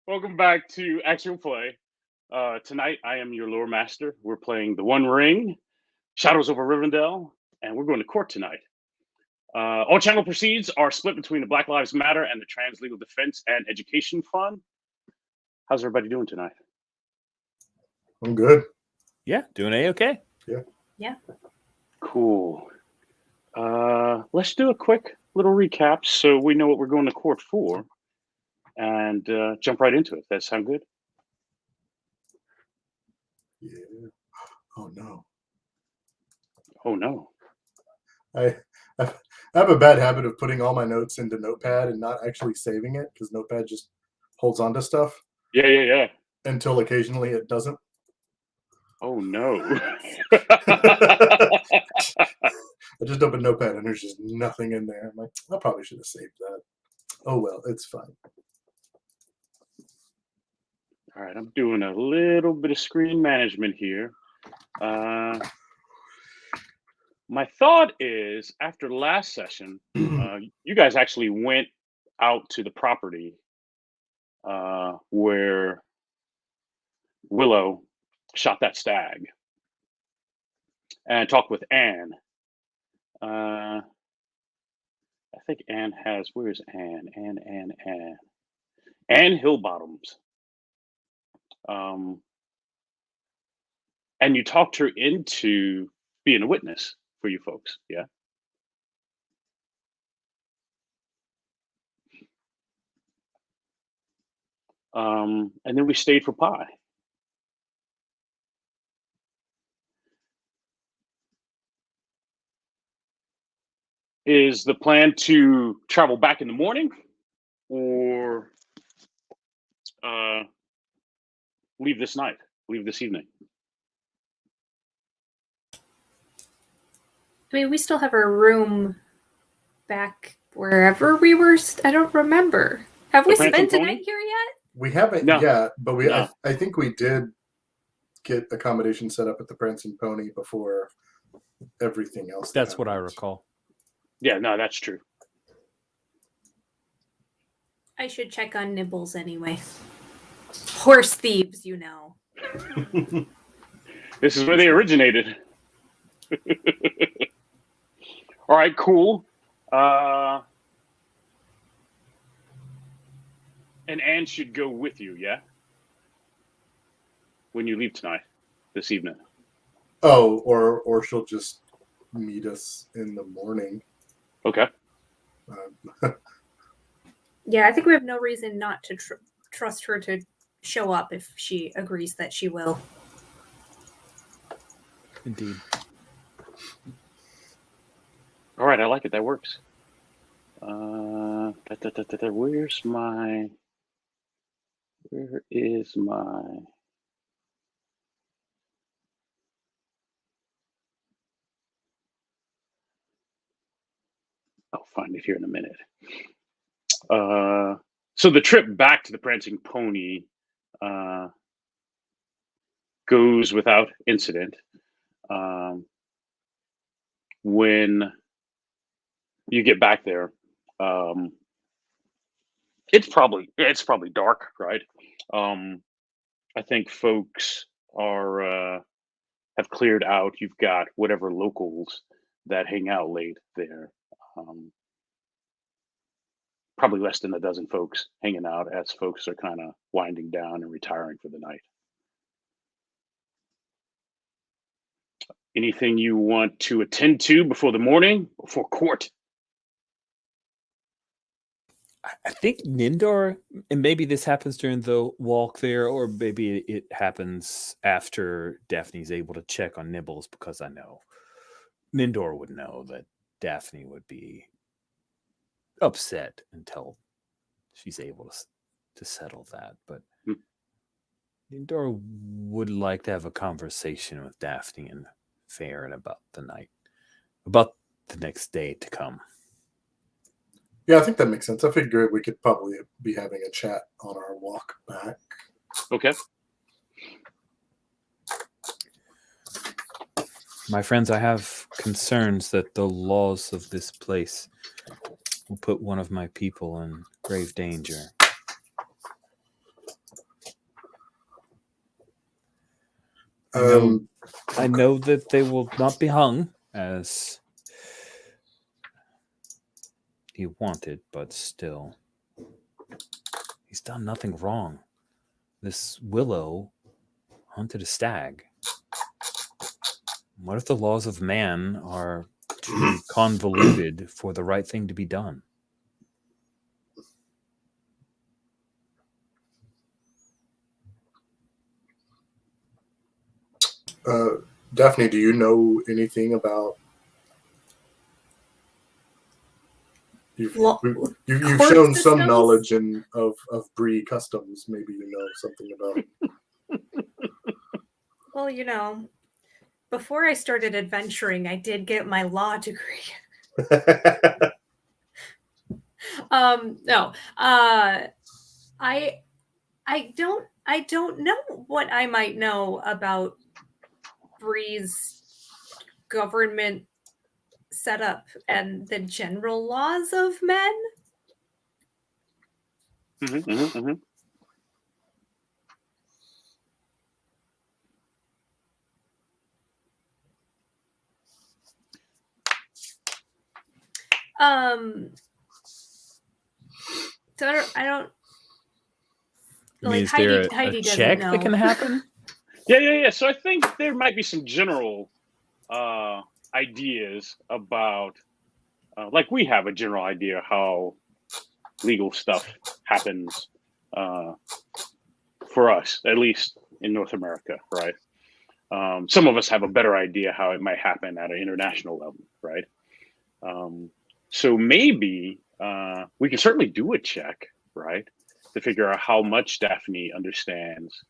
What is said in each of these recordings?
Welcome back to Actual Play. Tonight, I am your lore master. We're playing The One Ring, Shadows over Rivendell, and we're going to court tonight. All channel proceeds are split between the Black Lives Matter and the Trans Legal Defense and Education Fund. How's everybody doing tonight? I'm good. Yeah, doing A-okay. Yeah. Cool. Let's do a quick little recap so we know what we're going to court for, and jump right into it. That sound good? Yeah. Oh no. Oh no. I have a bad habit of putting all my notes into Notepad and not actually saving it because Notepad just holds on to stuff Yeah. until occasionally it doesn't. Oh no. I just opened Notepad and there's just nothing in there. I'm like, I probably should have saved that. Oh well, it's fine. All right, I'm doing a little bit of screen management here. My thought is, after last session, you guys actually went out to the property where Willow shot that stag and talked with Anne. I think Anne has, where's Anne? Anne Hillbottoms. And you talked her into being a witness for you folks, yeah? And then we stayed for pie. Is the plan to travel back in the morning or leave this night, leave this evening? I mean, we still have our room back wherever we were. I don't remember. Have we spent a night here yet? We haven't yet, but I think we did get accommodation set up at the Prancing Pony before everything else. That's what I recall. Yeah, no, that's true. I should check on Nibbles anyway. Horse thieves, you know. This is where they originated. All right, cool. And Anne should go with you, yeah? When you leave tonight, this evening. Oh, or she'll just meet us in the morning. Okay. Yeah, I think we have no reason not to trust her to show up if she agrees that she will. Indeed. All right, I like it. That works. Where is my... I'll find it here in a minute. So the trip back to the Prancing Pony goes without incident. When you get back there, it's probably dark, right? I think folks are have cleared out. You've got whatever locals that hang out late there. Probably less than a dozen folks hanging out as folks are kind of winding down and retiring for the night. Anything you want to attend to before the morning, before court? I think Nindor, and maybe this happens during the walk there, or maybe it happens after Daphne's able to check on Nibbles, because I know Nindor would know that Daphne would be upset until she's able to settle that. But Nindor would like to have a conversation with Daphne and Farron about the night, about the next day to come. Yeah, I think that makes sense. I figured we could probably be having a chat on our walk back. Okay. My friends, I have concerns that the laws of this place will put one of my people in grave danger. I know that they will not be hung as he wanted, but still, he's done nothing wrong. This Willow hunted a stag. What if the laws of man are too convoluted for the right thing to be done? Daphne, do you know anything about? You've shown some knowledge of Bree customs. Maybe you know something about it. Well, before I started adventuring, I did get my law degree. No. I don't know what I might know about Bree's government setup and the general laws of men. So I don't. I mean, is there Heidi a check that can happen? Yeah. So I think there might be some general ideas about, like we have a general idea how legal stuff happens for us, at least in North America, right? Some of us have a better idea how it might happen at an international level, right? So maybe we can certainly do a check, right, to figure out how much Daphne understands,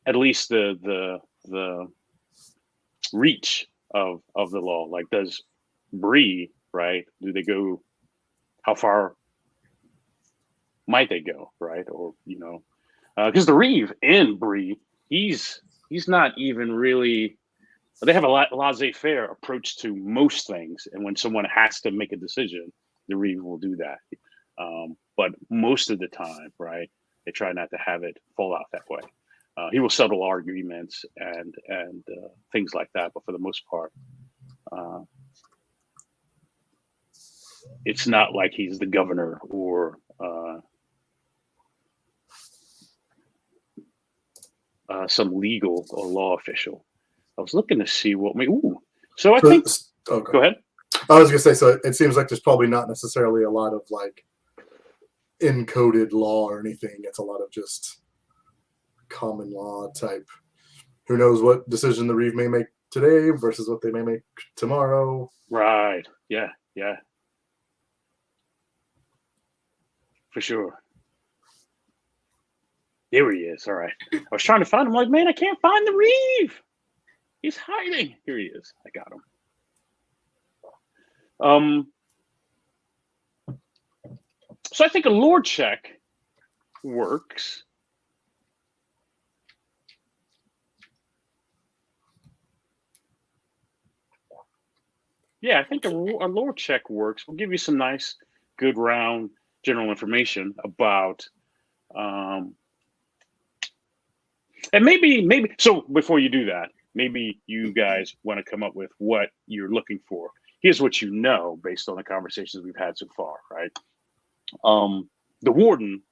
at least the reach of the law. Like, does Bree, right? Do they go? How far might they go, right? Or because the Reeve and Bree, he's not even really. They have a laissez-faire approach to most things, and when someone has to make a decision, the Reeve will do that. But most of the time, right, they try not to have it fall out that way. He will settle arguments and things like that, but for the most part, it's not like he's the governor or some legal or law official. I was looking to see what we. So I think. Okay. Go ahead. I was gonna say, so it seems like there's probably not necessarily a lot of like encoded law or anything. It's a lot of just common law type. Who knows what decision the Reeve may make today versus what they may make tomorrow. Right. Yeah. For sure. There he is. All right. I was trying to find him. Like, man, I can't find the Reeve. He's hiding. Here he is. I got him. So I think a lore check works. Yeah, I think a lore check works. We'll give you some nice, good round general information about, and maybe. So before you do that, maybe you guys want to come up with what you're looking for. Here's what you know based on the conversations we've had so far, right? The warden,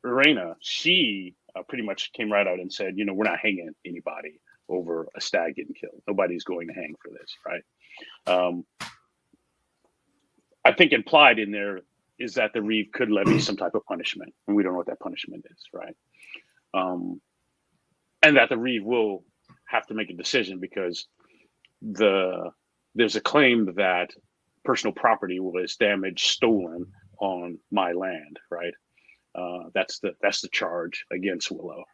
Irena, she pretty much came right out and said, we're not hanging anybody over a stag getting killed. Nobody's going to hang for this, right? I think implied in there is that the Reeve could levy some type of punishment, and we don't know what that punishment is, right? And that the Reeve will have to make a decision because there's a claim that personal property was damaged, stolen on my land, right? That's the charge against Willow,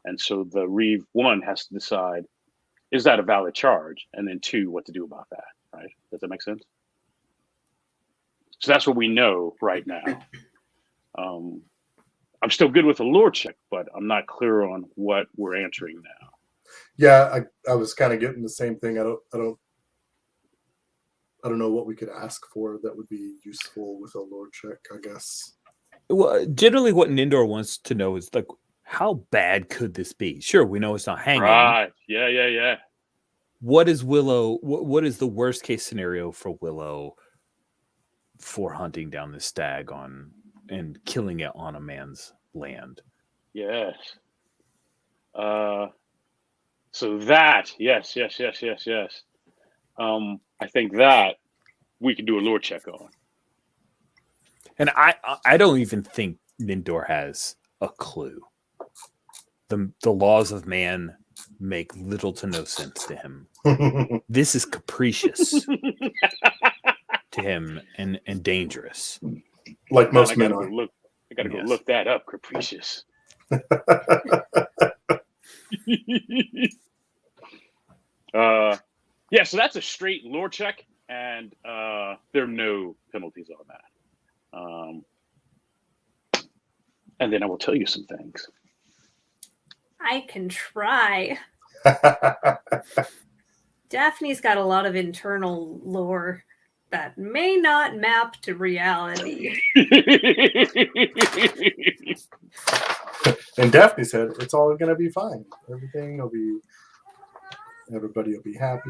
and so the Reeve, one, has to decide, is that a valid charge, and then two, what to do about that, right? Does that make sense? So that's what we know right now. I'm still good with the lore check, but I'm not clear on what we're answering now. Yeah, I was kind of getting the same thing. I don't know what we could ask for that would be useful with a lore check, I guess. Well, generally what Nindor wants to know is like how bad could this be? Sure, we know it's not hanging. Right. Yeah. What is Willow? What is the worst case scenario for Willow for hunting down this stag and killing it on a man's land? Yes. So that, yes. I think that we can do a lore check on. And I don't even think Nindor has a clue. The laws of man make little to no sense to him. This is capricious to him and dangerous. Like most men are. I gotta go look that up. Capricious. Yeah, so that's a straight lore check, and there are no penalties on that. And then I will tell you some things. I can try. Daphne's got a lot of internal lore that may not map to reality. And Daphne said, it's all going to be fine. Everybody will be happy.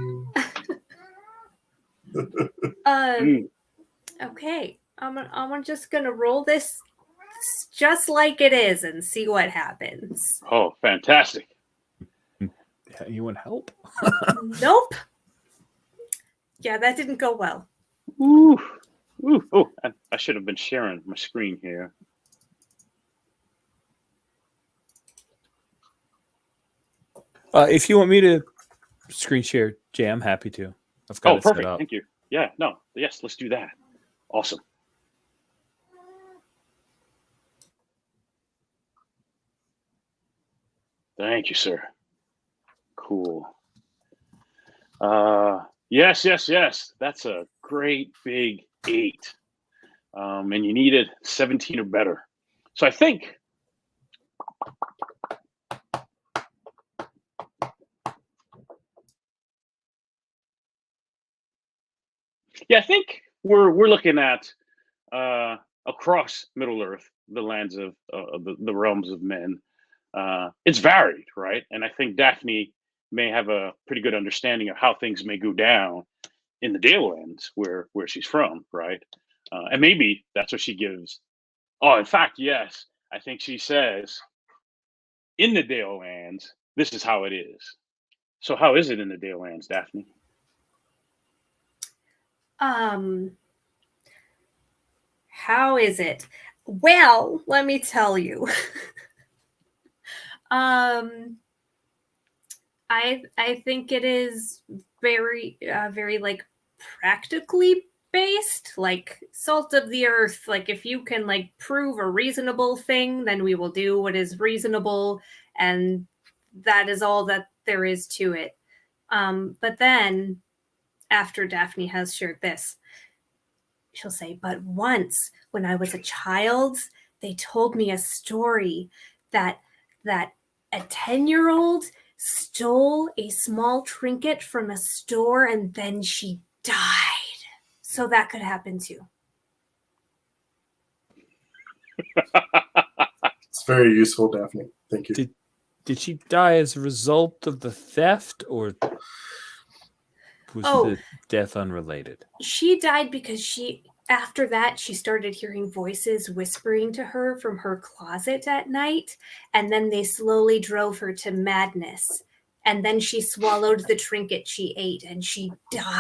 Okay. I'm just going to roll this just like it is and see what happens. Oh, fantastic. Anyone help? Nope. Yeah, that didn't go well. Ooh. Oh, I should have been sharing my screen here. If you want me to screen share, Jay, I'm happy to. I've got it perfect. set up. Thank you. Yeah, no. Yes, let's do that. Awesome. Thank you, sir. Cool. Yes. That's a great big 8. And you needed 17 or better. So I think we're looking at across Middle Earth, the lands of the realms of men. It's varied, right? And I think Daphne may have a pretty good understanding of how things may go down in the Dalelands where she's from, right? And maybe that's what she gives. Oh, in fact, yes. I think she says, in the Dalelands, this is how it is. So how is it in the Dalelands, Daphne? How is it? Well, let me tell you. I think it is very like practically based, like salt of the earth. Like if you can like prove a reasonable thing, then we will do what is reasonable, and that is all that there is to it. But then after Daphne has shared this, she'll say, but once when I was a child, they told me a story that a 10-year-old stole a small trinket from a store and then she died. So that could happen too. It's very useful, Daphne. Thank you. Did she die as a result of the theft, or was the death unrelated? She died because after that, she started hearing voices whispering to her from her closet at night, and then they slowly drove her to madness. And then she swallowed the trinket she ate, and she died.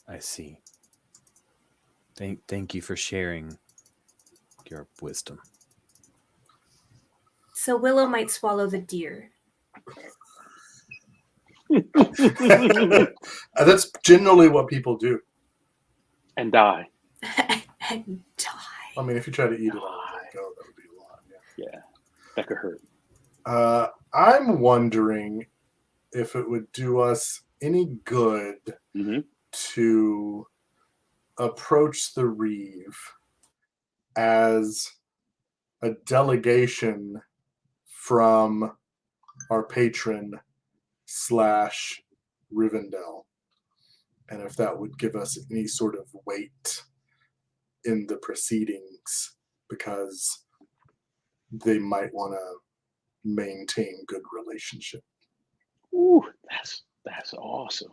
I see. Thank you for sharing your wisdom. So Willow might swallow the deer. That's generally what people do. And die. And die. I mean, if you try to eat it all, that would be a lot. Yeah, that could hurt. I'm wondering if it would do us any good to approach the Reeve as a delegation from our patron / Rivendell, and if that would give us any sort of weight in the proceedings, because they might want to maintain good relationship. Ooh, that's awesome.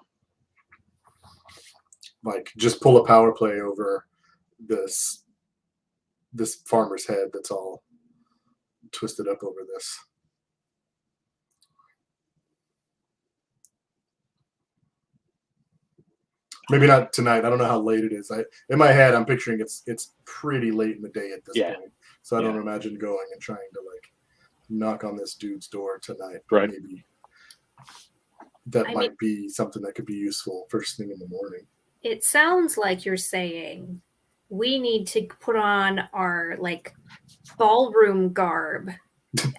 Like just pull a power play over this farmer's head that's all twisted up over this. Maybe not tonight. I don't know how late it is. In my head, I'm picturing it's pretty late in the day at this Yeah. point. So I don't Yeah. imagine going and trying to like knock on this dude's door tonight. Right. Maybe that I might be something that could be useful first thing in the morning. It sounds like you're saying we need to put on our like ballroom garb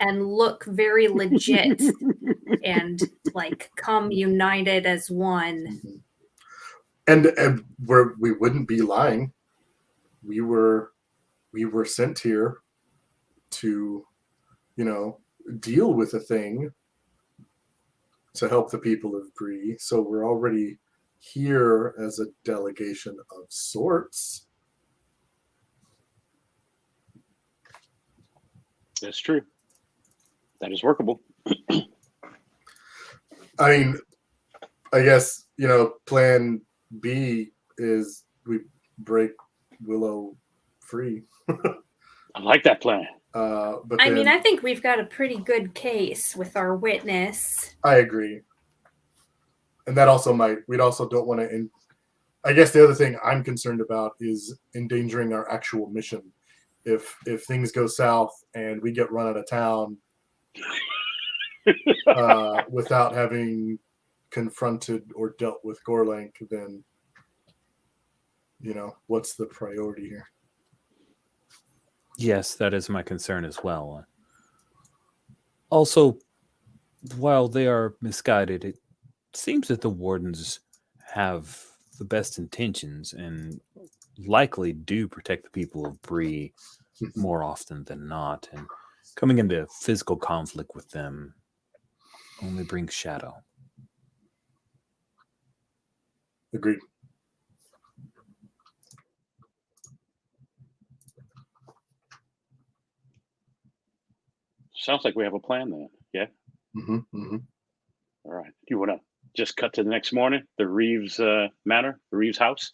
and look very legit and like come united as one. Mhm. And we wouldn't be lying. We were sent here to, deal with a thing to help the people of Bree. So we're already here as a delegation of sorts. That's true. That is workable. I mean, I guess, plan B is we break Willow free. I like that plan. But I then, mean, I think we've got a pretty good case with our witness. I agree. And that also we'd also don't want to, I guess the other thing I'm concerned about is endangering our actual mission. If things go south and we get run out of town without having confronted or dealt with Gorlank, then, what's the priority here? Yes, that is my concern as well. Also, while they are misguided, it seems that the wardens have the best intentions and likely do protect the people of Bree more often than not. And coming into physical conflict with them only brings shadow. Agreed. Sounds like we have a plan then. Yeah. Mm-hmm, mm-hmm. All right. Do you want to just cut to the next morning? The Reeves Manor, the Reeves House.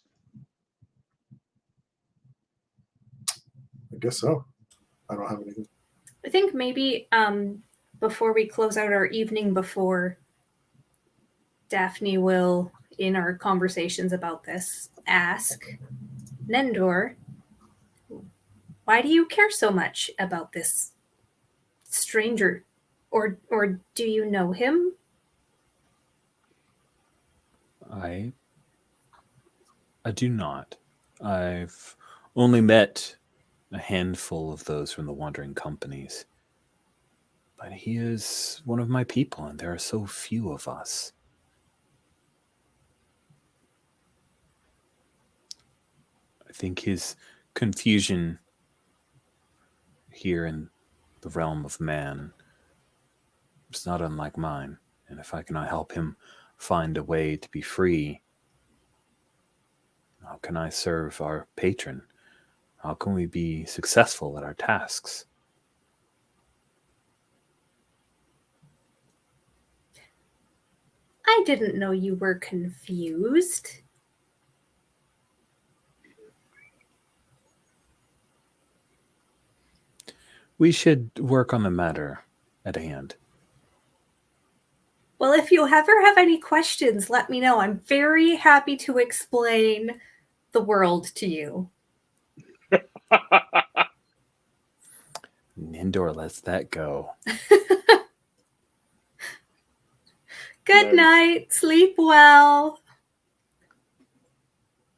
I guess so. I don't have anything. I think maybe before we close out our evening, before Daphne will, in our conversations about this, ask Nendor, why do you care so much about this stranger? Or do you know him? I do not. I've only met a handful of those from the wandering companies. But he is one of my people, and there are so few of us. I think his confusion here in the realm of man is not unlike mine. And if I cannot help him find a way to be free, how can I serve our patron? How can we be successful at our tasks? I didn't know you were confused. We should work on the matter at hand. Well, if you ever have any questions, let me know. I'm very happy to explain the world to you. Nindor lets that go. Good night. Sleep well.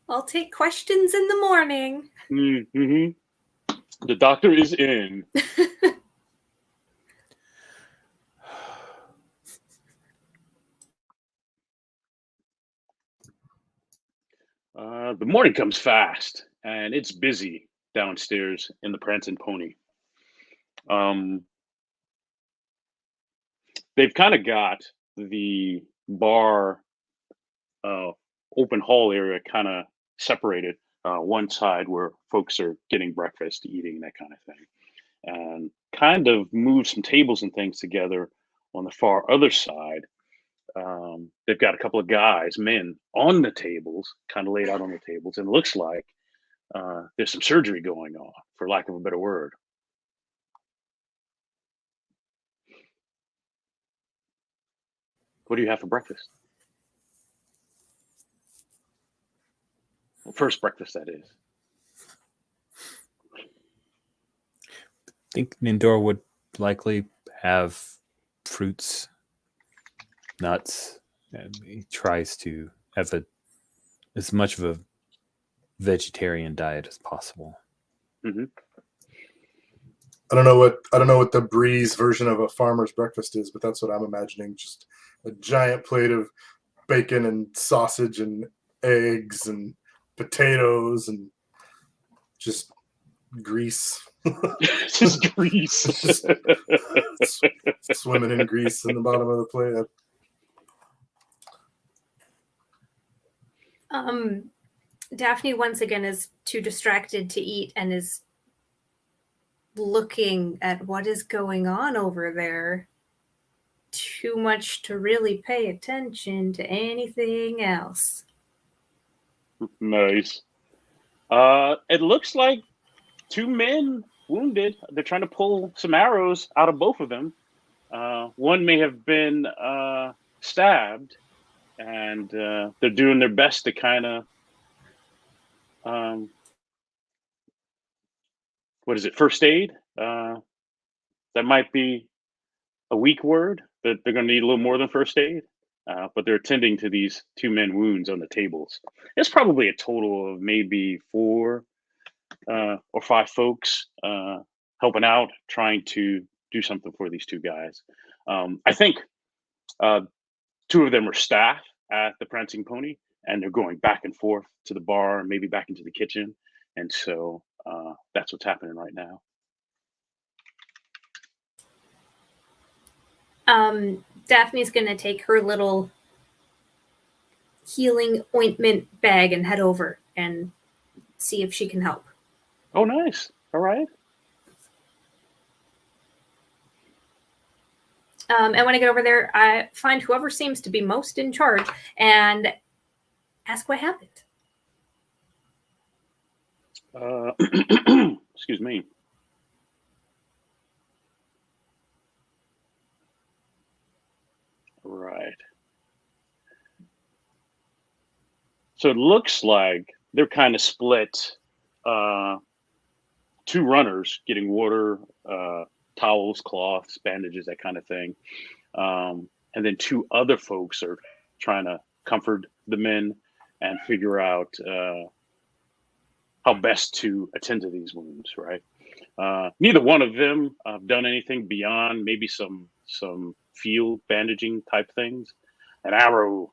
I'll take questions in the morning. Mm-hmm. The doctor is in. The morning comes fast, and it's busy downstairs in the Prancing Pony. They've kind of got the bar open hall area kind of separated. One side where folks are getting breakfast, eating, that kind of thing. and kind of move some tables and things together on the far other side. They've got a couple of guys, men, on the tables, kind of laid out on the tables, and it looks like there's some surgery going on, for lack of a better word. What do you have for breakfast? Well, first breakfast, that is. I think Nindor would likely have fruits, nuts, and he tries to have as much of a vegetarian diet as possible. Hmm. I don't know what the Breeze version of a farmer's breakfast is, but that's what I'm imagining. Just a giant plate of bacon and sausage and eggs and potatoes and just grease. Just grease. Just swimming in grease in the bottom of the plate. Daphne once again is too distracted to eat and is looking at what is going on over there. Too much to really pay attention to anything else. Nice. It looks like 2 men wounded. They're trying to pull some arrows out of both of them. One may have been stabbed, and they're doing their best to kind of what is it? First aid. That might be a weak word. That they're going to need a little more than first aid. But they're attending to these 2 men wounds on the tables. It's probably a total of maybe 4 or 5 folks helping out, trying to do something for these 2 guys. I think 2 of them are staff at the Prancing Pony, and they're going back and forth to the bar, maybe back into the kitchen. And so that's what's happening right now. Daphne's going to take her little healing ointment bag and head over and see if she can help. Oh, nice. All right. And when I get over there, I find whoever seems to be most in charge and ask what happened. Excuse me. Right. So it looks like they're kind of split. 2 runners getting water, towels, cloths, bandages, that kind of thing. And then 2 other folks are trying to comfort the men and figure out how best to attend to these wounds, right? Neither one of them have done anything beyond maybe some field bandaging type things. An arrow,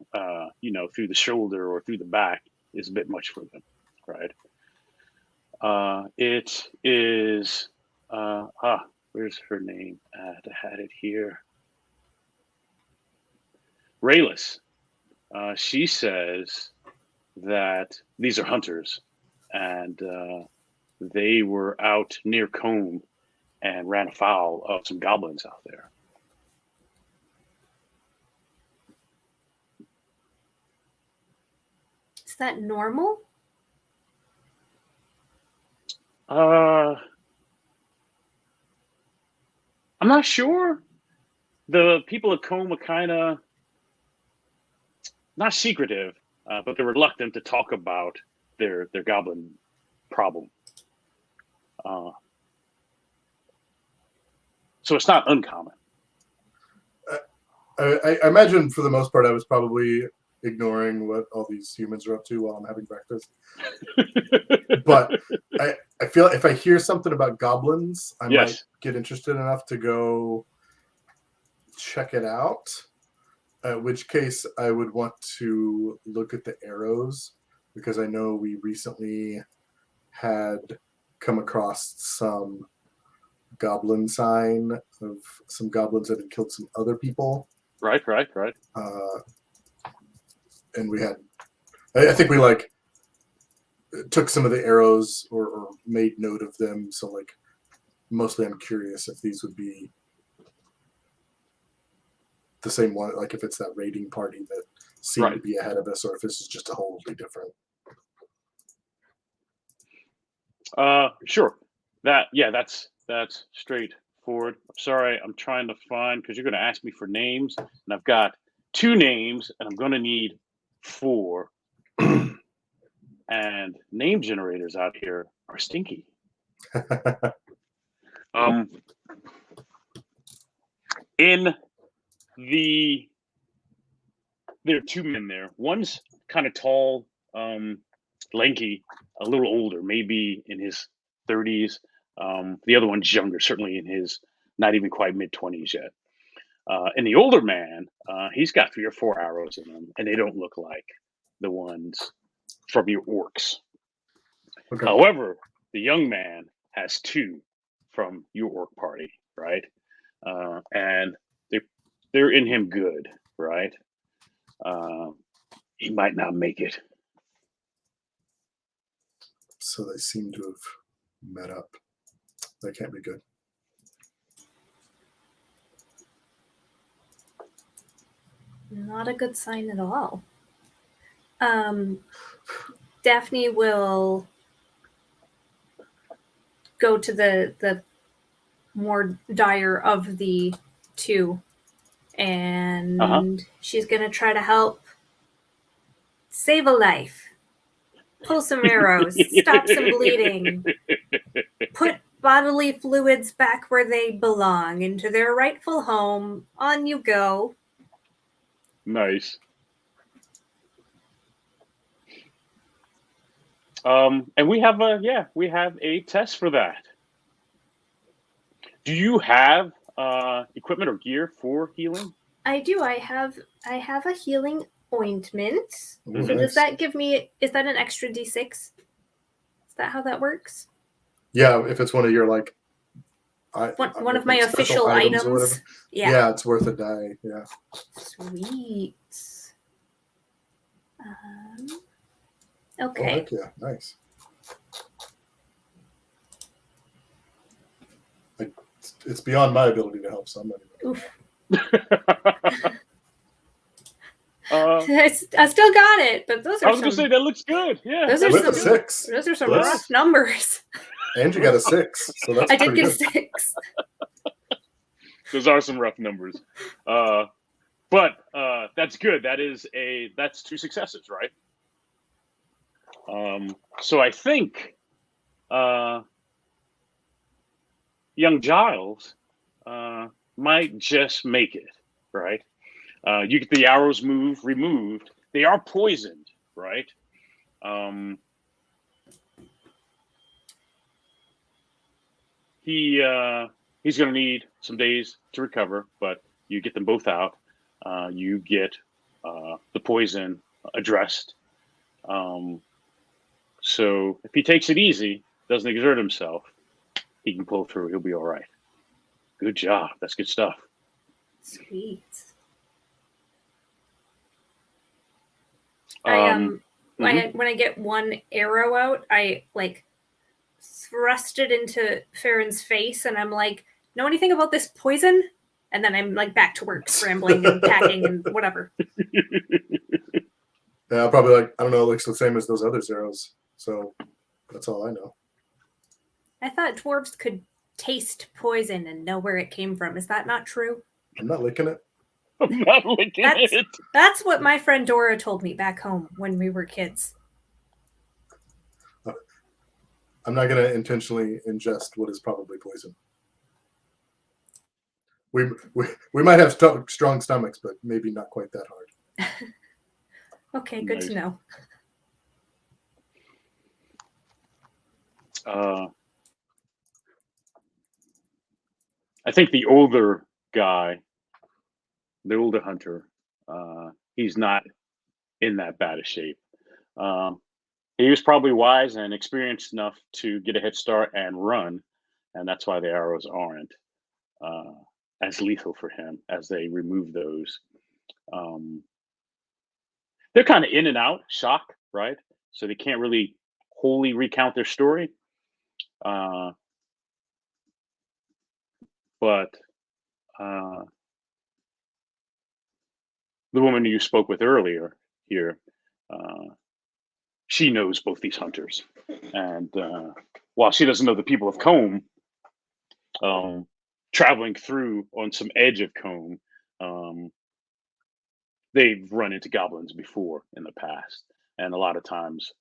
through the shoulder or through the back is a bit much for them, right? It is, where's her name? I had it here. Rayless. She says that these are hunters, and they were out near Combe and ran afoul of some goblins out there. Is that normal? I'm not sure. The people of Combe are kind of not secretive, but they're reluctant to talk about their goblin problem. So it's not uncommon. I imagine for the most part I was probably ignoring what all these humans are up to while I'm having breakfast. But I feel if I hear something about goblins, I might get interested enough to go check it out. In which case I would want to look at the arrows, because I know we recently had come across some goblin sign of some goblins that had killed some other people. Right. And we had, I think we took some of the arrows or made note of them. So mostly I'm curious if these would be the same one, like if it's that raiding party that seemed to Right. be ahead of us, or if this is just a wholly different. Sure. That's straightforward. Sorry, I'm trying to find, because you're going to ask me for names, and I've got 2 names, and I'm going to need 4. And name generators out here are stinky. In the there are 2 men there. One's kind of tall, lanky, a little older, maybe in his 30s. The other one's younger, certainly in his not even quite mid-20s yet. And the older man, he's got 3 or 4 arrows in him, and they don't look like the ones from your orcs. Okay. However, the young man has 2 from your orc party, right? And they're in him good, right? He might not make it. So they seem to have met up. That can't be good. Not a good sign at all. Daphne will go to the more dire of the 2, and she's gonna try to help save a life, pull some arrows, stop some bleeding, put bodily fluids back where they belong, into their rightful home. On you go. Nice. And we have a test for that. Do you have equipment or gear for healing? I do. I have a healing ointment. Ooh, So nice. does that give me? Is that an extra D6? Is that how that works? Yeah, if it's one of your like One of my special official or items. whatever. Yeah, it's worth a die. Yeah. Sweet. Oh, Okay. heck yeah, nice. It's beyond my ability to help somebody. Oof. I I still got it, but those are was gonna say that looks good. Yeah, Those are With a some 6. Those are some Yes. rough numbers. And you got a 6, so that's I did pretty get a good. 6. Those are some rough numbers. But that's good. That's 2 successes, right? So I think young Giles might just make it, right? You get the arrows removed. They are poisoned, right? He's going to need some days to recover, but you get them both out. You get the poison addressed. So if he takes it easy, doesn't exert himself, he can pull through. He'll be all right. Good job. That's good stuff. Sweet. Mhm. When I get one arrow out, I like thrust it into Farron's face, and I'm like, "Know anything about this poison?" And then I'm like back to work, scrambling and packing and whatever. Yeah, probably like, I don't know, it looks the same as those other arrows. So that's all I know. I thought dwarves could taste poison and know where it came from. Is that not true? I'm not licking it. I'm not licking it. That's what my friend Dora told me back home when we were kids. I'm not going to intentionally ingest what is probably poison. We might have strong stomachs, but maybe not quite that hard. Okay, good Nice. to know. I think the older guy, the older hunter, he's not in that bad a shape. He was probably wise and experienced enough to get a head start and run, and that's why the arrows aren't as lethal for him as they remove those. They're kind of in and out, shock, right? So they can't really wholly recount their story. but the woman you spoke with earlier here, she knows both these hunters, and while she doesn't know the people of Combe, traveling through on some edge of Combe, they've run into goblins before in the past, and a lot of times,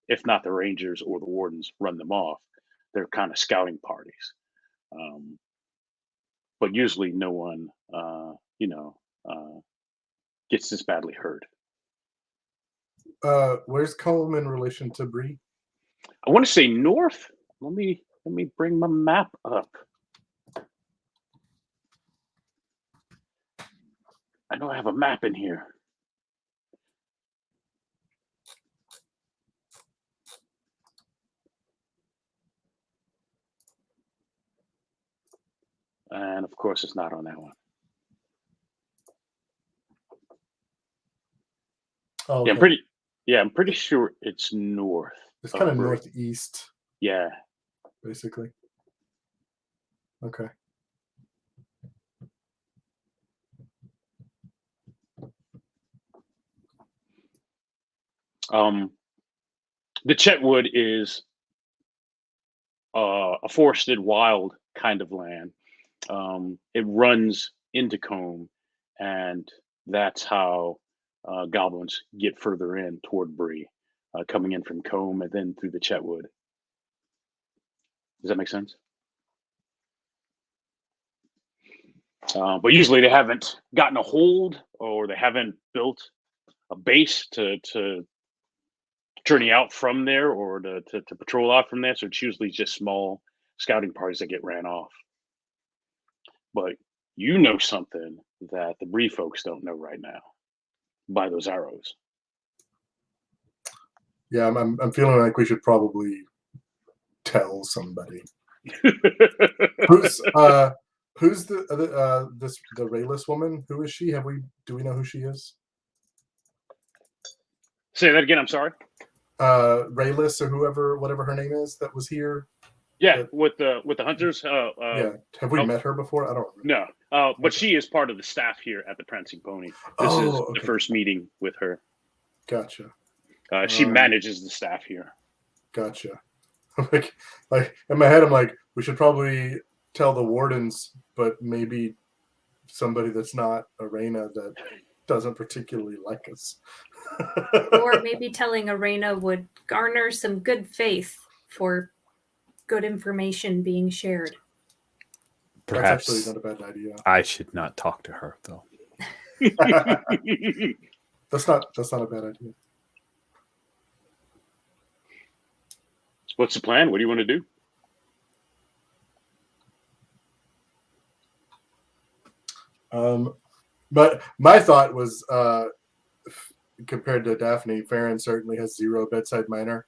if not the rangers or the wardens run them off, they're kind of scouting parties. Um, but usually, no one, gets this badly hurt. Where's Combe in relation to Bree? I want to say north. Let me bring my map up. I know I have a map in here. And of course, it's not on that one. Oh, Yeah, okay. I'm pretty sure it's north. It's kind of Bree. northeast, Yeah. basically. Okay. The Chetwood is a forested, wild kind of land. It runs into Combe, and that's how goblins get further in toward Bree, coming in from Combe and then through the Chetwood. Does that make sense? But usually they haven't gotten a hold, or they haven't built a base to journey out from there, or to patrol out from there. So it's usually just small scouting parties that get ran off. But you know something that the Bree folks don't know right now by those arrows. Yeah, I'm feeling like we should probably tell somebody. Who's the Rayless woman? Who is she? Do we know who she is? Say that again. I'm sorry. Rayless or whatever her name is that was here. Yeah, with the hunters. Yeah, have we met her before? I don't remember. No, but Okay. she is part of the staff here at the Prancing Pony. This is okay. the first meeting with her. Gotcha. She manages the staff here. Gotcha. like in my head, I'm like, we should probably tell the wardens, but maybe somebody that's not Arena that doesn't particularly like us. Or maybe telling Arena would garner some good faith for good information being shared. Perhaps That's actually not a bad idea. I should not talk to her, though. That's not a bad idea. What's the plan? What do you want to do? But my thought was, compared to Daphne, Farron certainly has 0 bedside manner,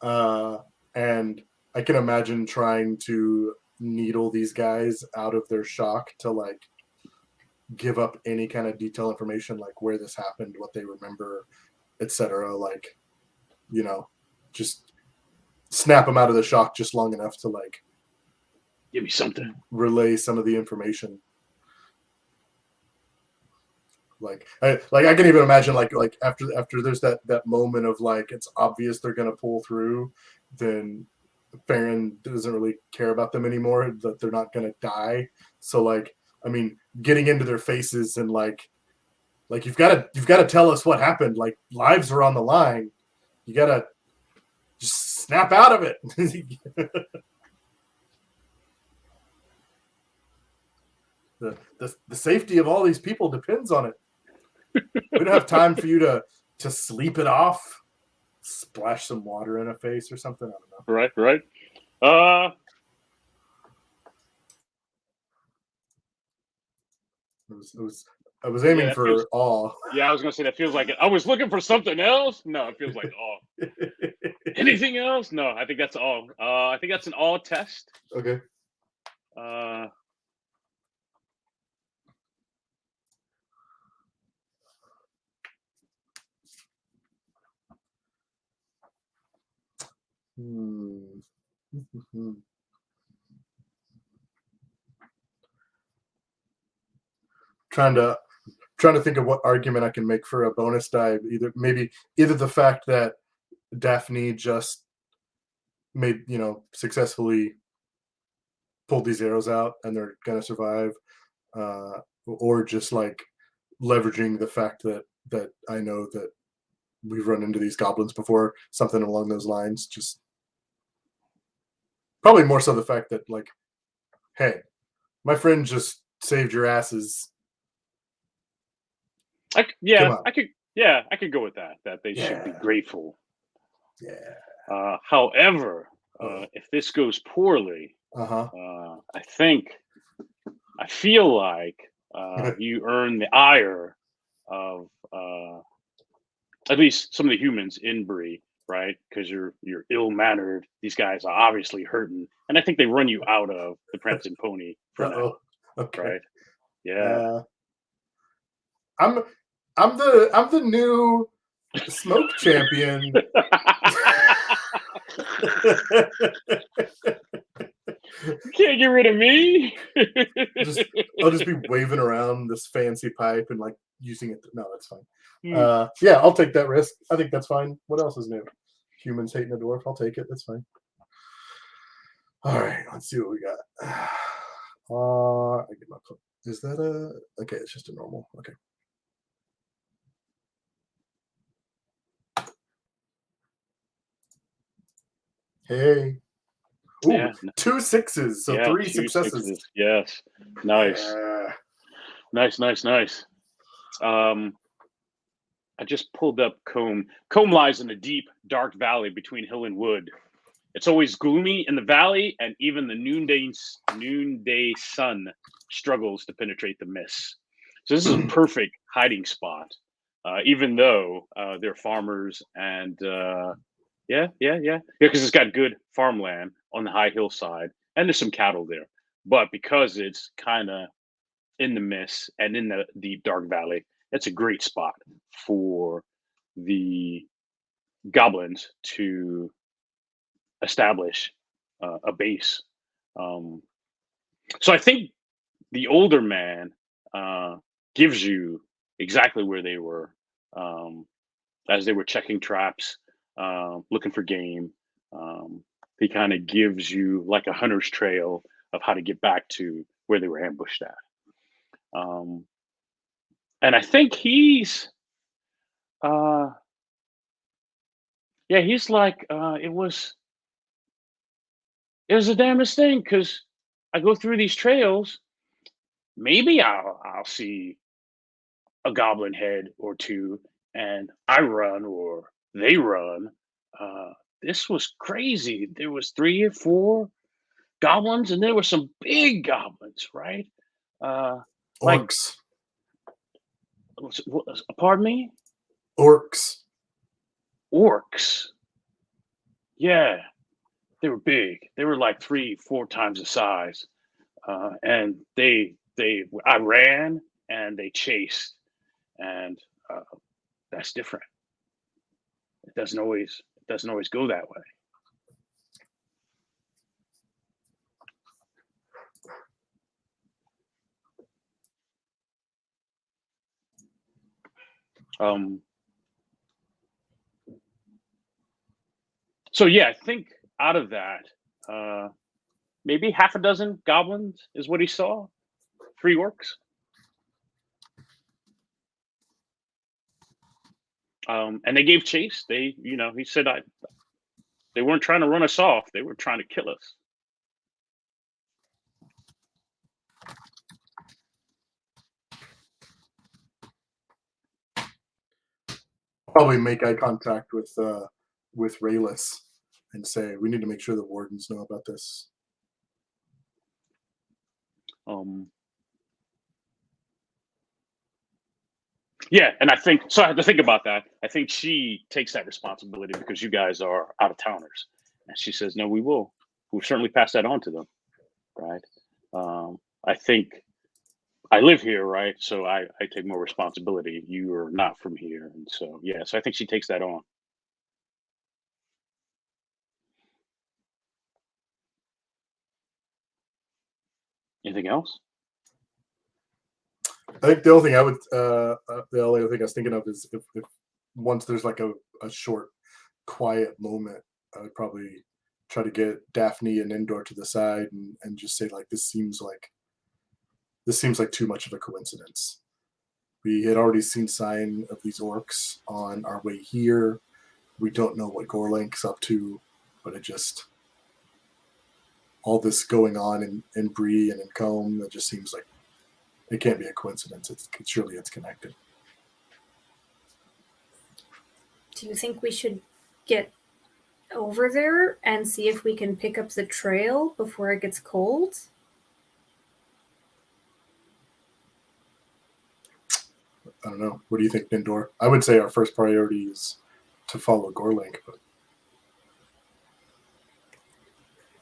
and I can imagine trying to needle these guys out of their shock to like give up any kind of detailed information, like where this happened, what they remember, etc. Like, just snap them out of the shock just long enough to like Give me something. Relay some of the information. Like I can even imagine like after there's that moment of like it's obvious they're gonna pull through, then Farron doesn't really care about them anymore, that they're not gonna die. So like, I mean, getting into their faces and like you've got to tell us what happened. Like lives are on the line. You gotta just snap out of it. The safety of all these people depends on it. We don't have time for you to sleep it off. Splash some water in a face or something. I don't know. Right. I was aiming Yeah, for awe. Yeah, I was gonna say that feels like it. I was looking for something else. No, it feels like awe. Anything else? No, I think that's all. I think that's an all test. Okay. trying to think of what argument I can make for a bonus die. Either the fact that Daphne just made, successfully pulled these arrows out and they're gonna survive, or just like leveraging the fact that I know that we've run into these goblins before, something along those lines. Just probably more so the fact that, like, hey, my friend just saved your asses. I could go with that. That they should be grateful. Yeah. However, if this goes poorly, I feel like you earn the ire of at least some of the humans in Bree, right? Because you're ill-mannered. These guys are obviously hurting, and I think they run you out of the Prancing Pony for now. Okay. Right? Yeah. I'm the new smoke champion. You can't get rid of me. I'll just be waving around this fancy pipe and like using it. No, that's fine. Yeah, I'll take that risk. I think that's fine. What else is new? Humans hating a dwarf. I'll take it. That's fine. All right, let's see what we got. I get my. Is that a? Okay, it's just a normal. Okay. Hey. Ooh, Yeah. 2 6s, so 3 successes. 6s. Yes. Nice. Nice. I just pulled up Combe. Combe lies in a deep, dark valley between hill and wood. It's always gloomy in the valley, and even the noonday sun struggles to penetrate the mist. So this is a perfect hiding spot, even though they're farmers and because it's got good farmland on the high hillside, and there's some cattle there. But because it's kind of in the mist and in the deep dark valley, it's a great spot for the goblins to establish a base. So I think the older man gives you exactly where they were as they were checking traps, looking for game. He kind of gives you like a hunter's trail of how to get back to where they were ambushed at. And I think he's like it was the damnedest thing, because I go through these trails, maybe I'll see a goblin head or two, and I run or they run. This was crazy. There was 3 or 4 goblins, and there were some big goblins, right? Like Orcs. Pardon me? Orcs. Yeah, they were big. They were like 3-4 times the size, and I ran and they chased, and that's different. It doesn't always go that way. So yeah, I think out of that, maybe half a dozen goblins is what he saw. 3 orcs. And they gave chase. He said they weren't trying to run us off. They were trying to kill us. Probably make eye contact with Rayless and say, we need to make sure the wardens know about this. Yeah, and I think so. I had to think about that. I think she takes that responsibility because you guys are out of towners, and she says, "No, we will. We'll certainly pass that on to them." Right? I think I live here, right? So I take more responsibility. You are not from here, and so yeah. So I think she takes that on. Anything else? I think the only thing I would, the only thing I was thinking of is if once there's like a short, quiet moment, I would probably try to get Daphne and Indor to the side and just say like, this seems like too much of a coincidence. We had already seen sign of these orcs on our way here. We don't know what Gorlank's up to, but it just all this going on in Bree and in Combe, it just seems like it can't be a coincidence. Surely it's connected. Do you think we should get over there and see if we can pick up the trail before it gets cold? I don't know. What do you think, Nindor? I would say our first priority is to follow Gorlank, but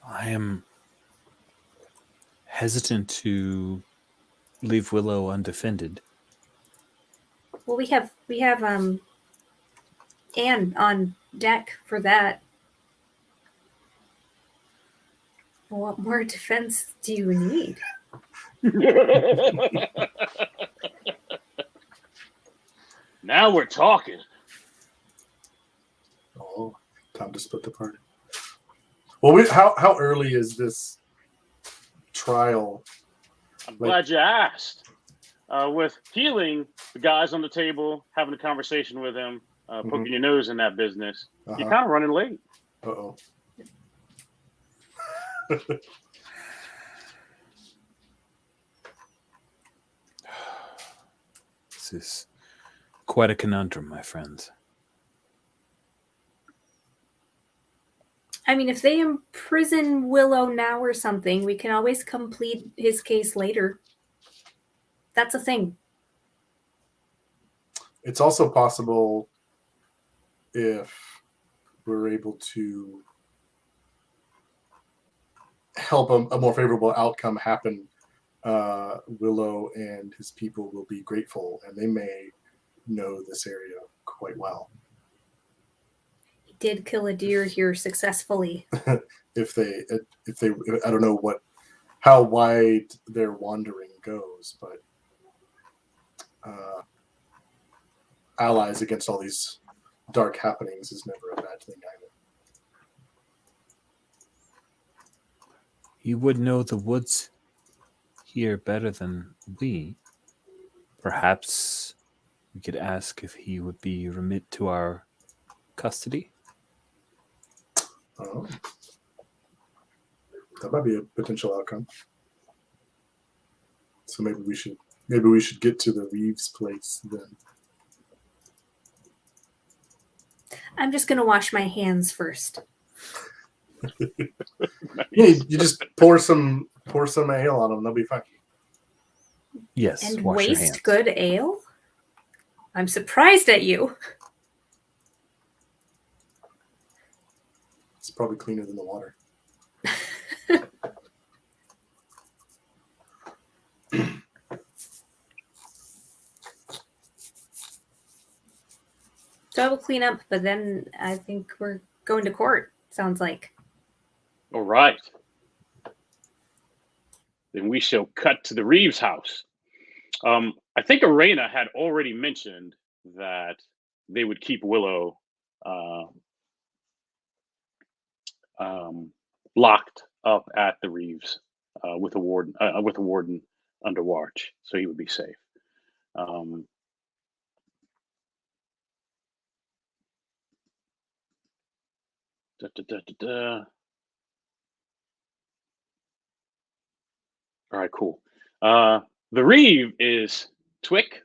I am hesitant to leave Willow undefended. Well, we have Anne on deck for that. What more defense do you need? Now we're talking. oh, time to split the party. Well, how early is this trial? I'm glad you asked. With healing, the guys on the table, having a conversation with him, poking your nose in that business, you're kind of running late. Uh-oh. This is quite a conundrum, my friends. I mean, if they imprison Willow now or something, we can always complete his case later. That's a thing. It's also possible if we're able to help a more favorable outcome happen, Willow and his people will be grateful, and they may know this area quite well. He did kill a deer here successfully. if they, I don't know how wide their wandering goes, but allies against all these dark happenings is never a bad thing either. You would know the woods here better than we. Perhaps we could ask if he would be remit to our custody. Oh, that might be a potential outcome. So maybe we should get to the Reeves place then. I'm just gonna wash my hands first. Yeah, you just pour some ale on them; they'll be fine. Yes, And wash your hands. waste good ale? I'm surprised at you. It's probably cleaner than the water. So I will clean up, but then I think we're going to court, sounds like. All right. Then we shall cut to the Reeves house. I think Arena had already mentioned that they would keep Willow locked up at the Reeves with a warden under watch, so he would be safe. All right, cool. The Reeve is Twick.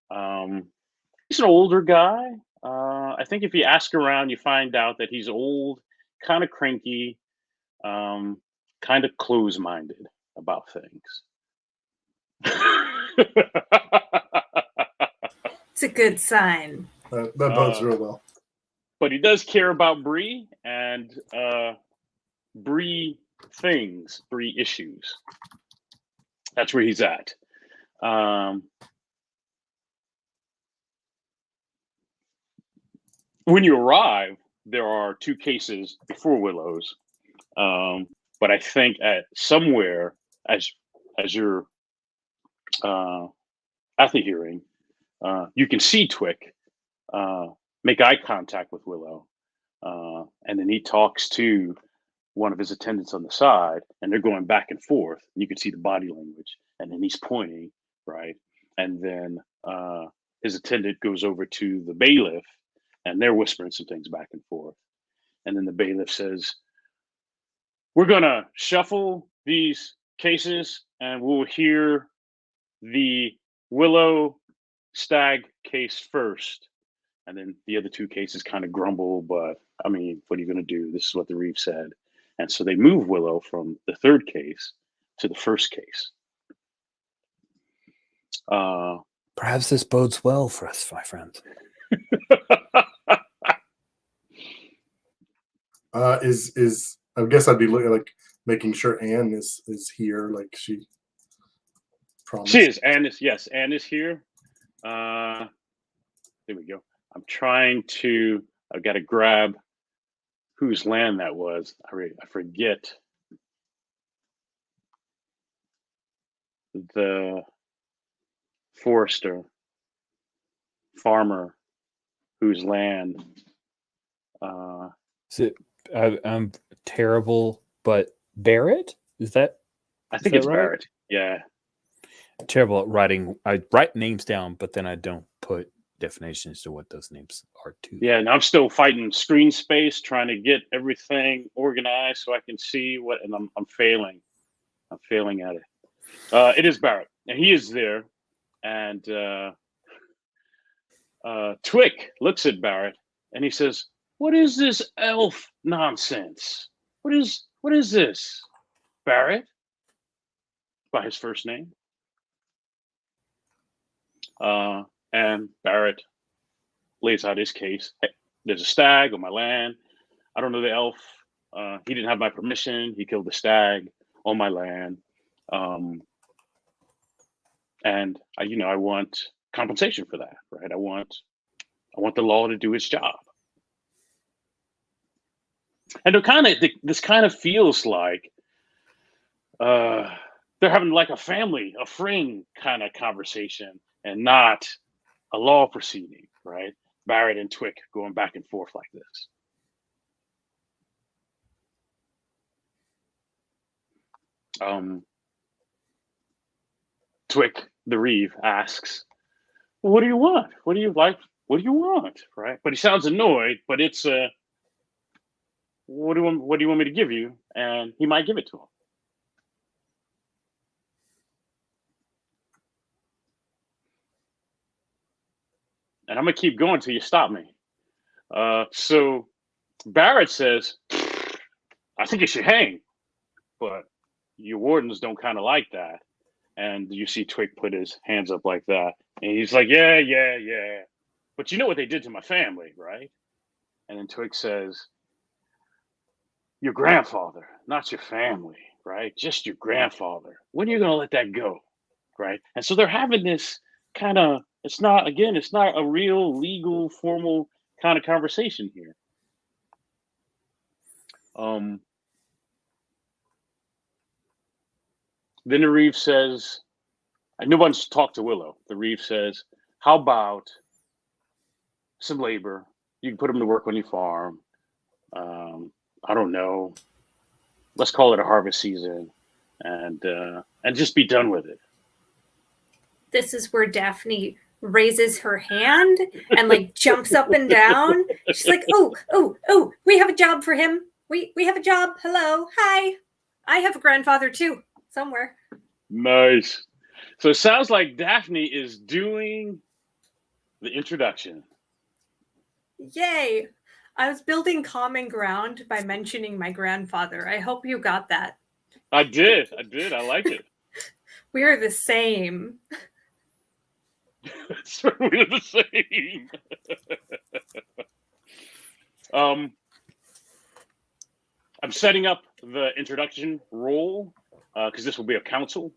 He's an older guy. I think if you ask around, you find out that he's old, kind of cranky, kind of close-minded about things. It's a good sign. That bodes real well. But he does care about Bree and Bree things, Bree issues. That's where he's at. When you arrive, there are two cases before Willow's, but I think at somewhere as you're at the hearing, you can see Twick make eye contact with Willow, and then he talks to one of his attendants on the side, and they're going back and forth. You can see the body language, and then he's pointing, right? And then his attendant goes over to the bailiff, and they're whispering some things back and forth. And then the bailiff says, "We're gonna shuffle these cases, and we'll hear the Willow Stag case first." And then the other two cases kind of grumble, but I mean, what are you going to do? This is what the Reeve said. And so they move Willow from the third case to the first case. Perhaps this bodes well for us, my friends. Is I guess I'd be looking like making sure Anne is here, like she promised. She is. Anne is, yes, Anne is here. There we go. I'm trying to, I've got to grab whose land that was. I forget the forester, farmer, whose land. I'm terrible, but Barrett? Is that? I think that it's right? Barrett. Yeah. Terrible at writing. I write names down, but then I don't put definitions to what those names are too. Yeah, and I'm still fighting screen space, trying to get everything organized so I can see what, and I'm failing. I'm failing at it. It is Barrett, and he is there, and Twick looks at Barrett, and he says, "What is this elf nonsense? What is this, Barrett?" By his first name. And Barrett lays out his case. Hey, there's a stag on my land. I don't know the elf. He didn't have my permission. He killed the stag on my land. And I want compensation for that, right? I want the law to do its job. And this kind of feels like they're having like a family, a friend kind of conversation, and not a law proceeding, right? Barrett and Twick going back and forth like this. Twick, the Reeve, asks, "Well, what do you want? What do you like? What do you want?" Right? But he sounds annoyed, but it's what do you want me to give you? And he might give it to him. And I'm gonna keep going till you stop me. So Barrett says, "I think you should hang," but your wardens don't kind of like that. And you see Twick put his hands up like that, and he's like, "Yeah. But you know what they did to my family, right?" And then Twick says, "Your grandfather, not your family, right? Just your grandfather. When are you gonna let that go, right?" And so they're having this kind of, it's not a real legal formal kind of conversation here. Then the Reeve says, no one's talked to Willow. The Reeve says, "How about some labor? You can put them to work on your farm. I don't know. Let's call it a harvest season, and just be done with it." This is where Daphne raises her hand and like jumps up and down. She's like, oh, we have a job for him. We have a job. Hello. Hi. I have a grandfather too, somewhere. Nice. So it sounds like Daphne is doing the introduction. Yay. I was building common ground by mentioning my grandfather. I hope you got that. I did. I like it. We're the same. We're the same. I'm setting up the introduction role because this will be a council.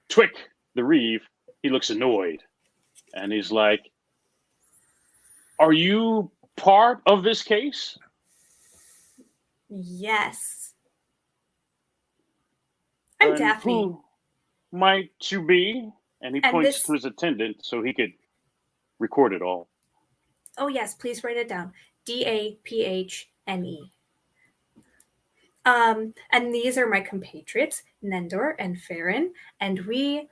Twick, the Reeve, he looks annoyed, and he's like, "Are you part of this case?" Yes. I'm And Daphne. who might you be? And he And points this- to his attendant so he could record it all. So he could record it all. Oh, yes, please write it down. Daphne. And these are my compatriots, Nendor and Farron, and we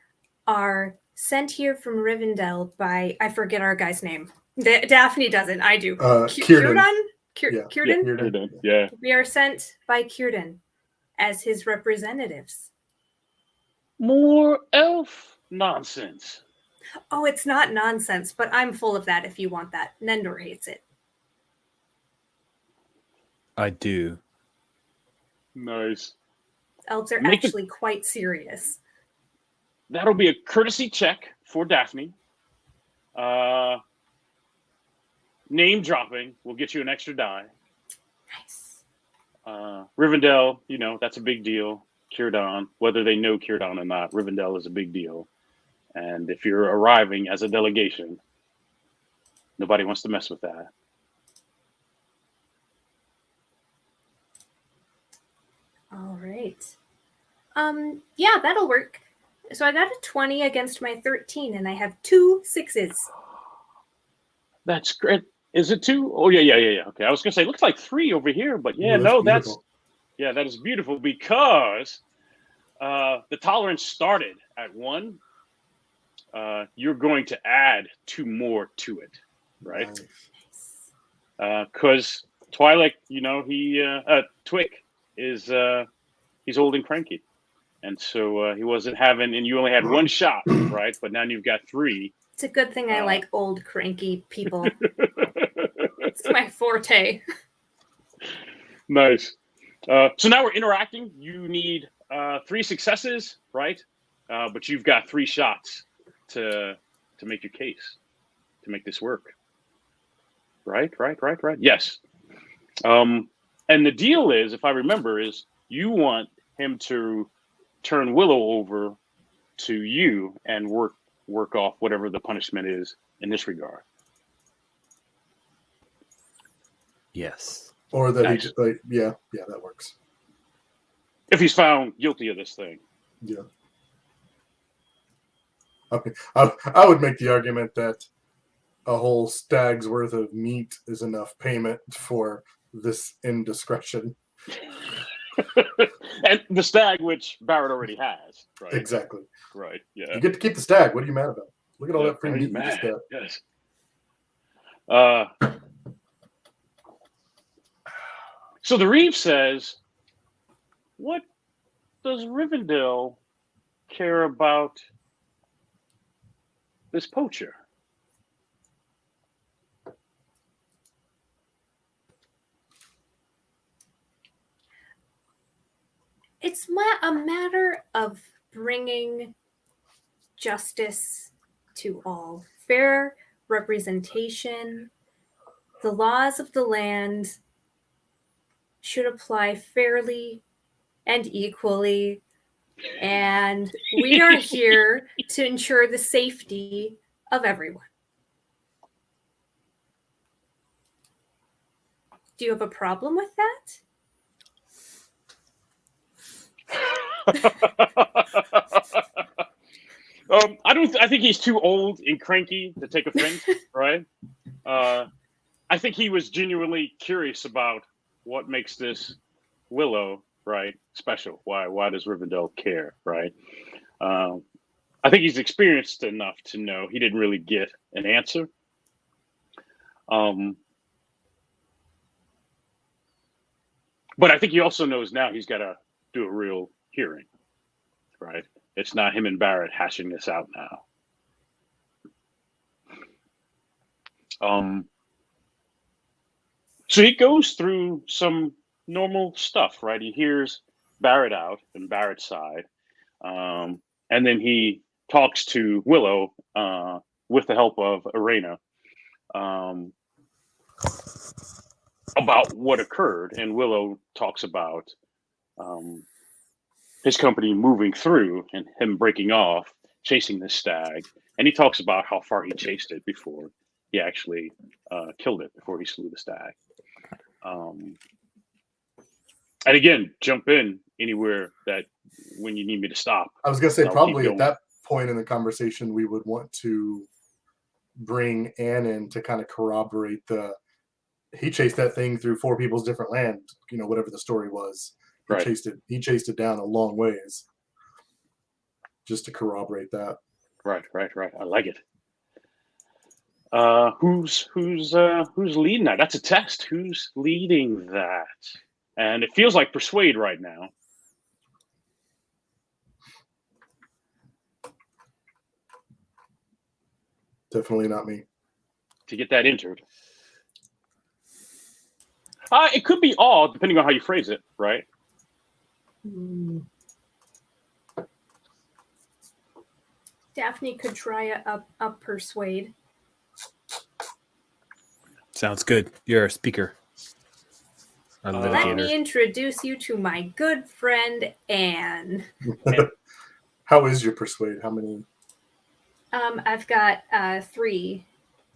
are sent here from Rivendell by, I forget our guy's name. Daphne doesn't, I do. Círdan. Yeah. Círdan? Círdan. Yeah. We are sent by Círdan as his representatives. More elf nonsense. Oh, it's not nonsense, but I'm full of that if you want that. Nendor hates it. I do. Nice. Elves are Make it- actually quite serious. That'll be a courtesy check for Daphne. Name dropping will get you an extra die. Nice. Rivendell, that's a big deal. Círdan, whether they know Círdan or not, Rivendell is a big deal. And if you're arriving as a delegation, nobody wants to mess with that. All right. Yeah, that'll work. So I got a 20 against my 13, and I have 2 6s. That's great. Is it 2? Oh, yeah. Okay, I was gonna say it looks like 3 over here, but yeah, Ooh, that's beautiful. that is beautiful because the tolerance started at 1. You're going to add 2 more to it, right? Nice. Because Twilight, Twick is he's old and cranky, and so he wasn't having. And you only had 1 shot, right? But now you've got 3. It's a good thing I like old, cranky people. It's my forte. Nice. So now we're interacting. You need 3 successes, right? But you've got 3 shots to make your case, to make this work. Right. Yes. And the deal is, if I remember, is you want him to turn Willow over to you and work off whatever the punishment is in this regard. Yes. Or that Nice. he just that works. If he's found guilty of this thing. Yeah. Okay. I would make the argument that a whole stag's worth of meat is enough payment for this indiscretion. And the stag, which Barrett already has, right? Exactly. Right. Yeah. You get to keep the stag. What are you mad about? Look at all that free Very meat you just mad. got. Yes. So the Reeve says, what does Rivendell care about this poacher? It's a matter of bringing justice to all. Fair representation. The laws of the land should apply fairly and equally. And we are here to ensure the safety of everyone. Do you have a problem with that? I think he's too old and cranky to take offense, right? I think he was genuinely curious about what makes this Willow, right, special. Why does Rivendell care, right? I think he's experienced enough to know he didn't really get an answer. But I think he also knows now he's got to do a real hearing, right? It's not him and Barrett hashing this out now. So he goes through some normal stuff, right? He hears Barrett out and Barrett's side. And then he talks to Willow with the help of Arena about what occurred. And Willow talks about his company moving through and him breaking off, chasing the stag. And he talks about how far he chased it before he actually killed it, before he slew the stag. And again, jump in anywhere that when you need me to stop. I was gonna say I'll probably keep at that point in the conversation we would want to bring Ann in to kind of corroborate he chased that thing through 4 people's different land, whatever the story was. Right. He chased it down a long ways just to corroborate that. Right. I like it. Who's leading that? That's a test. Who's leading that? And it feels like Persuade right now. Definitely not me. To get that entered. It could be all, depending on how you phrase it, right? Daphne could try a persuade. Sounds good. You're a speaker. A Let litigator. me introduce you to my good friend Anne. How is your persuade? How many? I've got 3.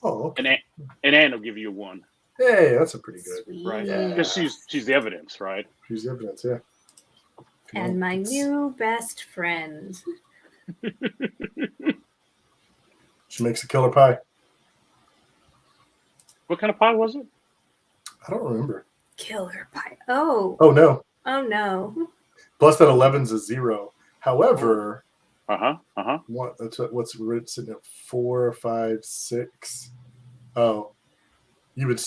Oh, okay. And Anne will give you 1. Hey, that's a pretty good. Sweet. Right. Yeah. Because she's the evidence, right? She's evidence, yeah. Come And on, my let's- new best friend. She makes a killer pie. What kind of pie was it? I don't remember. Killer pie. Oh Oh no. plus that 11's a 0. However, what's sitting at 4, 5, 6? Oh, you would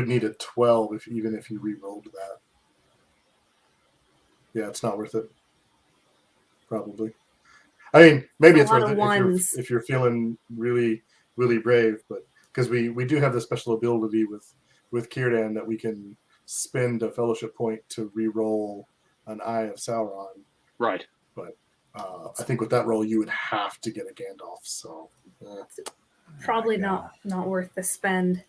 need a 12 even if you re-rolled that. Yeah, it's not worth it. Probably. I mean, maybe it's a lot worth of it ones. if you're feeling really, really brave, but because we do have the special ability with Círdan that we can spend a fellowship point to re-roll an Eye of Sauron. Right. But I think with that roll, you would have to get a Gandalf. So Probably not worth the spend.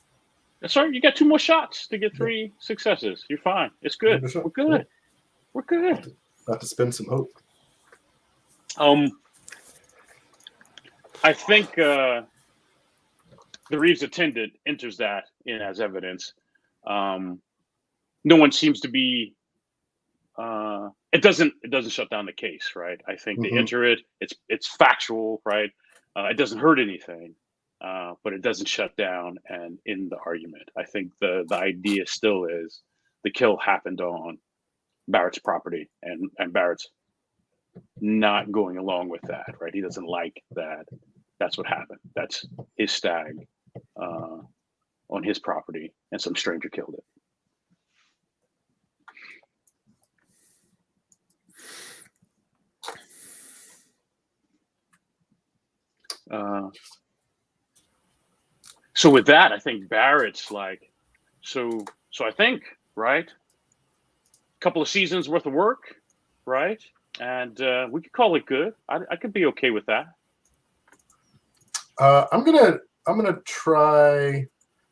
That's right. You got 2 more shots to get 3 successes. You're fine. It's good. Another shot. We're good. Yeah. We're good. Have to spend some hope. I think the Reeves attendant enters that in as evidence. No one seems to be. It doesn't shut down the case, right? I think they enter it. It's factual, right? It doesn't hurt anything, but it doesn't shut down and in the argument. I think the idea still is the kill happened on Barrett's property, and Barrett's not going along with that, right? He doesn't like that. That's what happened. That's his stag on his property, and some stranger killed it. So with that, I think Barrett's like, so I think, right? A couple of seasons worth of work, right? And we could call it good. I could be okay with that. I'm gonna try.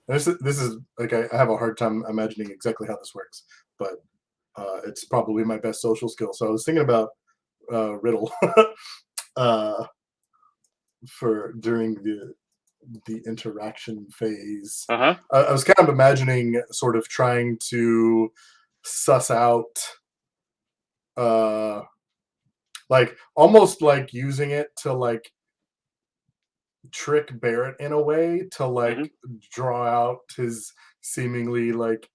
This is like I have a hard time imagining exactly how this works, but it's probably my best social skill. So I was thinking about riddle for during the interaction phase. I was kind of imagining sort of trying to suss out like almost like using it to like trick Barrett in a way to like draw out his seemingly like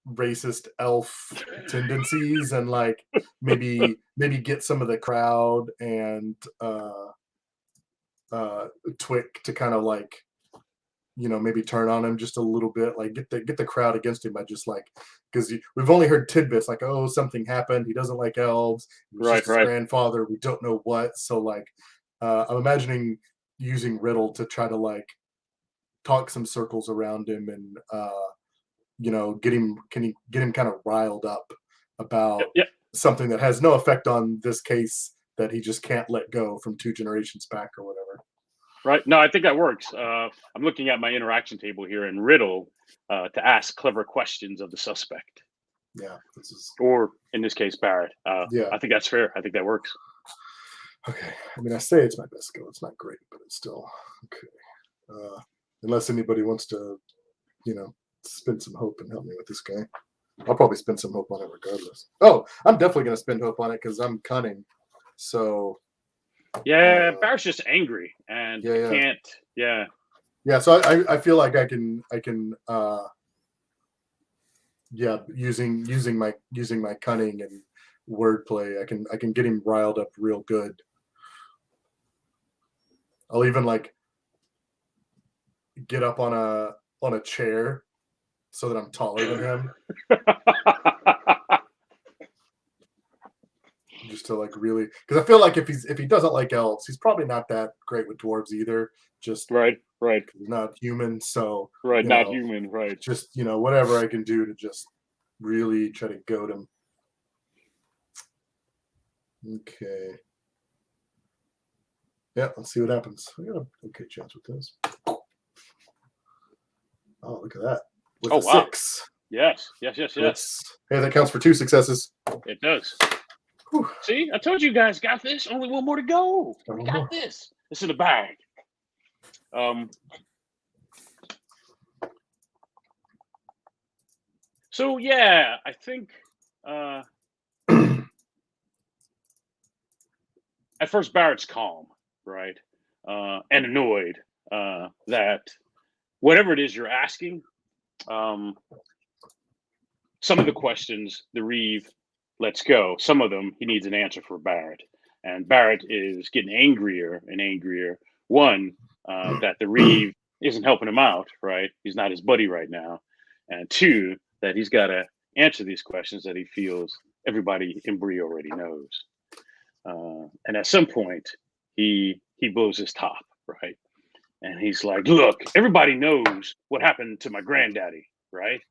racist elf tendencies and like maybe get some of the crowd and Twick to kind of like maybe turn on him just a little bit, like get the crowd against him by just like, because we've only heard tidbits like, oh, something happened, he doesn't like elves, it was just his grandfather, we don't know what. So like I'm imagining using riddle to try to like talk some circles around him and get him kind of riled up about something that has no effect on this case that he just can't let go from 2 generations back or whatever. Right. No, I think that works. I'm looking at my interaction table here in riddle to ask clever questions of the suspect. Yeah. Or in this case, Barrett. I think that's fair. I think that works. Okay. I mean, I say it's my best skill. It's not great, but it's still okay. Unless anybody wants to, spend some hope and help me with this guy. I'll probably spend some hope on it regardless. Oh, I'm definitely going to spend hope on it because I'm cunning. So Yeah, Barrett's just angry and yeah. can't. Yeah. Yeah, so I feel like I can using my cunning and wordplay, I can get him riled up real good. I'll even like get up on a chair so that I'm taller than him, just to like really, because I feel like if he doesn't like elves, he's probably not that great with dwarves either. Just right. he's not human, so Right. you Not know, human. Right. just whatever I can do to just really try to goad him. Okay. Yeah, let's see what happens. I got a okay chance with this. Oh, look at that. With Oh, a wow. 6. Yes. Hey, that counts for 2 successes. It does. Whew. See, I told you guys got this. Only one more to go. Got We one got more. this. It's in the bag. So yeah, I think at first Barrett's calm, right, and annoyed that whatever it is you're asking, some of the questions the Reeve lets go. Some of them he needs an answer for Barrett, and Barrett is getting angrier and angrier. One, that the Reeve isn't helping him out, right? He's not his buddy right now, and two, that he's got to answer these questions that he feels everybody in Bree already knows. And at some point, he blows his top, right? And he's like, "Look, everybody knows what happened to my granddaddy, right?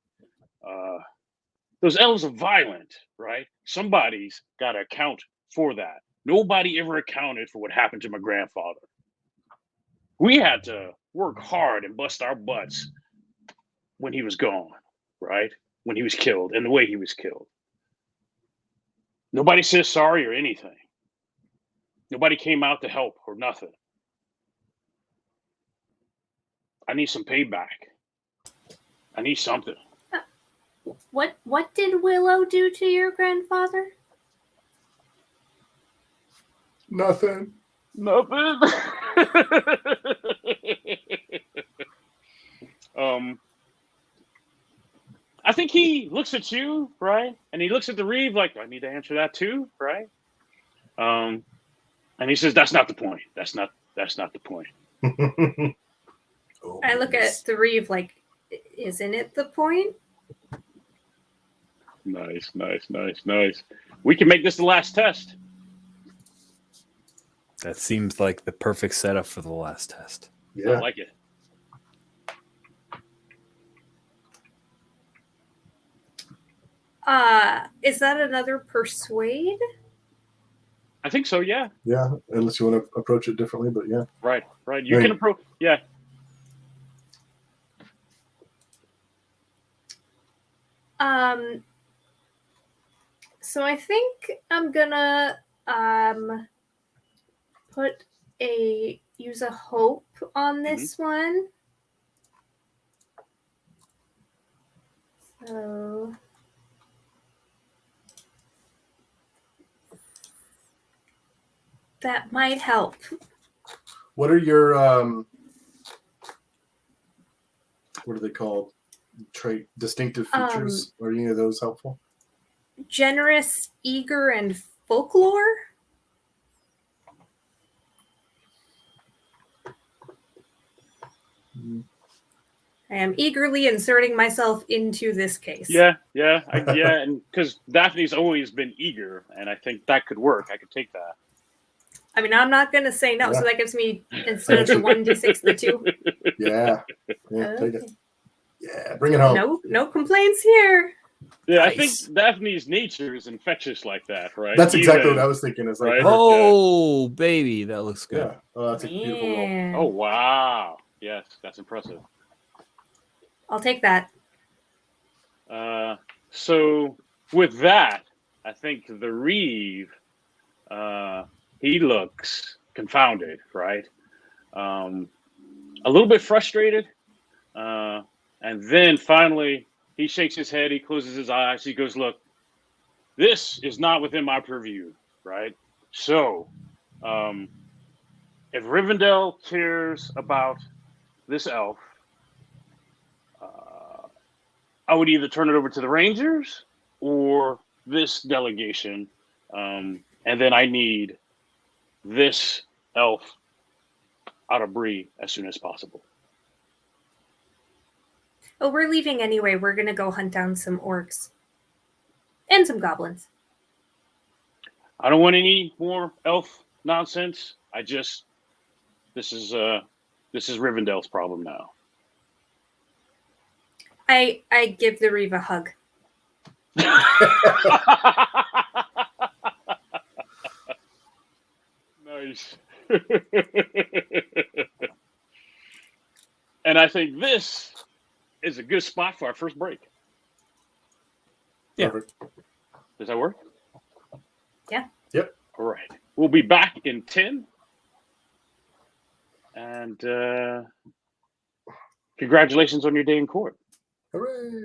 Those elves are violent, right? Somebody's got to account for that. Nobody ever accounted for what happened to my grandfather. We had to work hard and bust our butts when he was gone, right? When he was killed and the way he was killed. Nobody says sorry or anything. Nobody came out to help or nothing. I need some payback. I need something." What did Willow do to your grandfather? Nothing. Nothing. I think he looks at you, right? And he looks at the Reeve like, "Do I need to answer that too?" Right? And he says, "That's not the point. That's not the point." Oh, I look at the Reeve like, isn't it the point? Nice. We can make this the last test. That seems like the perfect setup for the last test. yeah. I like it. Is that another persuade? I think so. Yeah. Yeah, unless you want to approach it differently, but yeah. Right. You can approach. Yeah. So I think I'm gonna use a hope on this one. So that might help. What are your what are they called? Trait distinctive features? Are any of those helpful? Generous, eager, and folklore. I am eagerly inserting myself into this case. Yeah, and because Daphne's always been eager, and I think that could work. I could take that. I mean, I'm not going to say no, so that gives me, instead of the 1d6, the 2. Yeah, Okay. take it. Yeah, bring it home. No complaints here. Yeah, Nice. I think Daphne's nature is infectious like that, right? That's exactly what I was thinking. Is like, Right. Oh, baby, that looks good. yeah, oh, that's a beautiful roll. Man. Oh, wow. Yes, that's impressive. I'll take that. So with that, I think the Reeve, he looks confounded, right? A little bit frustrated. And then finally, he shakes his head. He closes his eyes. He goes, "Look, this is not within my purview, right? So, if Rivendell cares about this elf, I would either turn it over to the Rangers or this delegation, and then I need this elf out of Bree as soon as possible. Oh, we're leaving anyway. We're gonna go hunt down some orcs and some goblins. I don't want any more elf nonsense. This is Rivendell's problem now. I give the Reeve a hug. Nice. And I think this is a good spot for our first break. Yeah. Perfect. Does that work? Yeah. Yep. All right. We'll be back in 10. And congratulations on your day in court. Hooray!